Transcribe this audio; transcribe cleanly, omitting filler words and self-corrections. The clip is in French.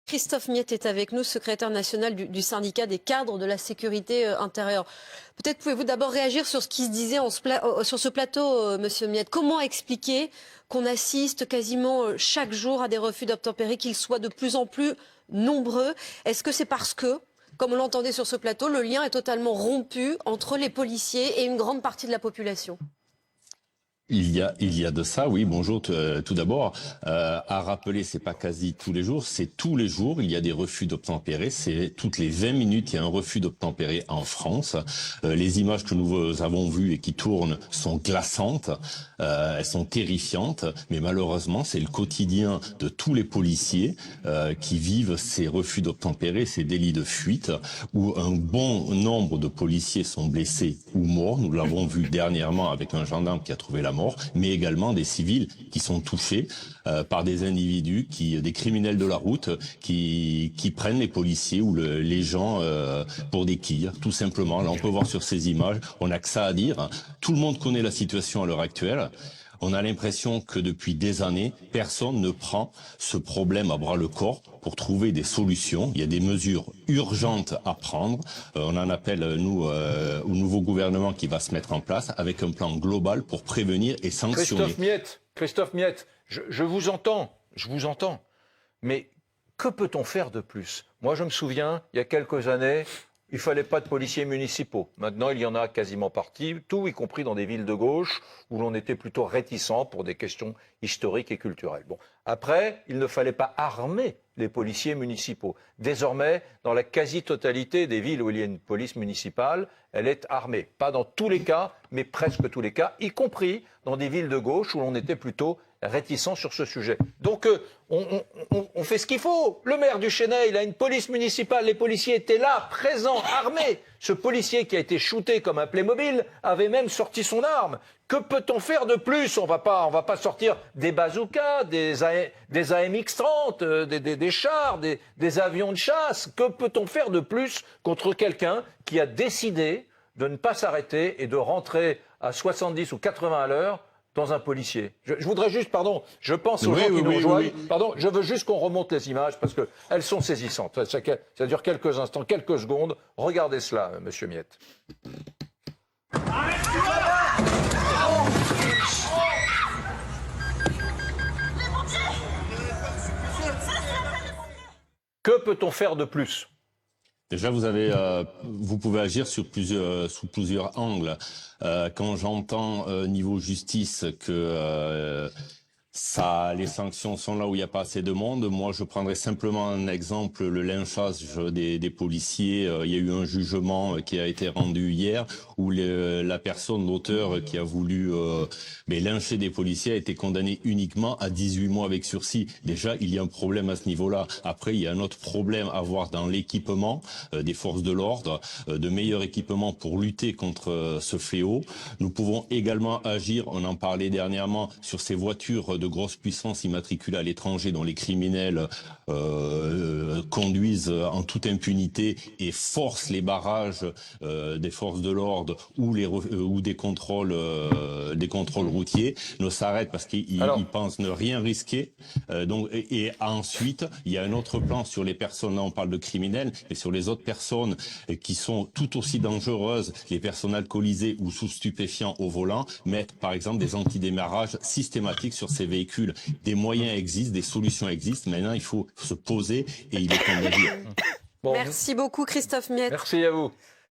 Christophe Miette est avec nous, secrétaire national du syndicat des cadres de la sécurité intérieure. Peut-être pouvez-vous d'abord réagir sur ce qui se disait sur ce plateau, monsieur Miette. Comment expliquer qu'on assiste quasiment chaque jour à des refus d'obtempérer, qu'ils soient de plus en plus nombreux? Est-ce que c'est parce que, comme on l'entendait sur ce plateau, le lien est totalement rompu entre les policiers et une grande partie de la population? Il y a de ça, oui. Bonjour, tout d'abord. À rappeler, c'est pas quasi tous les jours, c'est tous les jours. Il y a des refus d'obtempérer. C'est toutes les 20 minutes, il y a un refus d'obtempérer en France. Les images que nous avons vues et qui tournent sont glaçantes. Elles sont terrifiantes. Mais malheureusement, c'est le quotidien de tous les policiers qui vivent ces refus d'obtempérer, ces délits de fuite, où un bon nombre de policiers sont blessés ou morts. Nous l'avons vu dernièrement avec un gendarme qui a trouvé la mort, mais également des civils qui sont touchés par des individus, des criminels de la route, qui prennent les policiers ou les gens pour des quilles, tout simplement. Là, on peut voir sur ces images, on n'a que ça à dire. Tout le monde connaît la situation à l'heure actuelle. On a l'impression que depuis des années, personne ne prend ce problème à bras le corps pour trouver des solutions. Il y a des mesures urgentes à prendre. On en appelle, nous, au nouveau gouvernement qui va se mettre en place avec un plan global pour prévenir et sanctionner. Christophe Miette, je vous entends, mais que peut-on faire de plus? Moi, je me souviens, il y a quelques années, il ne fallait pas de policiers municipaux. Maintenant, il y en a quasiment partout, y compris dans des villes de gauche, où l'on était plutôt réticent pour des questions historiques et culturelles. Bon. Après, il ne fallait pas armer les policiers municipaux. Désormais, dans la quasi-totalité des villes où il y a une police municipale, elle est armée. Pas dans tous les cas, mais presque tous les cas, y compris dans des villes de gauche où l'on était plutôt réticent sur ce sujet. Donc, on fait ce qu'il faut. Le maire du Chesnay, il a une police municipale. Les policiers étaient là, présents, armés. Ce policier qui a été shooté comme un Playmobil avait même sorti son arme. Que peut-on faire de plus? On va pas sortir des bazookas, des AMX-30, des chars, des avions de chasse. Que peut-on faire de plus contre quelqu'un qui a décidé de ne pas s'arrêter et de rentrer à 70 ou 80 à l'heure dans un policier? Je voudrais juste, pardon, je pense aux gens qui nous rejoignent. Pardon, je veux juste qu'on remonte les images parce qu'elles sont saisissantes. Ça dure quelques instants, quelques secondes. Regardez cela, monsieur Miette. Que peut-on faire de plus? Déjà, vous pouvez agir sous plusieurs angles. Quand j'entends niveau justice que les sanctions sont là où il n'y a pas assez de monde. Moi, je prendrais simplement un exemple, le lynchage des policiers. Il y a eu un jugement qui a été rendu hier où la personne, l'auteur qui a voulu lyncher des policiers a été condamné uniquement à 18 mois avec sursis. Déjà, il y a un problème à ce niveau-là. Après, il y a un autre problème à voir dans l'équipement des forces de l'ordre, de meilleurs équipements pour lutter contre ce fléau. Nous pouvons également agir, on en parlait dernièrement, sur ces voitures de grosse puissance immatriculées à l'étranger dont les criminels conduisent en toute impunité et forcent les barrages des forces de l'ordre ou des contrôles routiers, ne s'arrêtent parce qu'ils pensent ne rien risquer. Et ensuite, il y a un autre plan sur les personnes, là on parle de criminels, mais sur les autres personnes qui sont tout aussi dangereuses, les personnes alcoolisées ou sous stupéfiants au volant, mettre par exemple des antidémarrages systématiques sur ces véhicules. Des moyens existent, des solutions existent. Maintenant, il faut se poser et il est temps d'agir. Bon. Merci beaucoup, Christophe Miette. Merci à vous.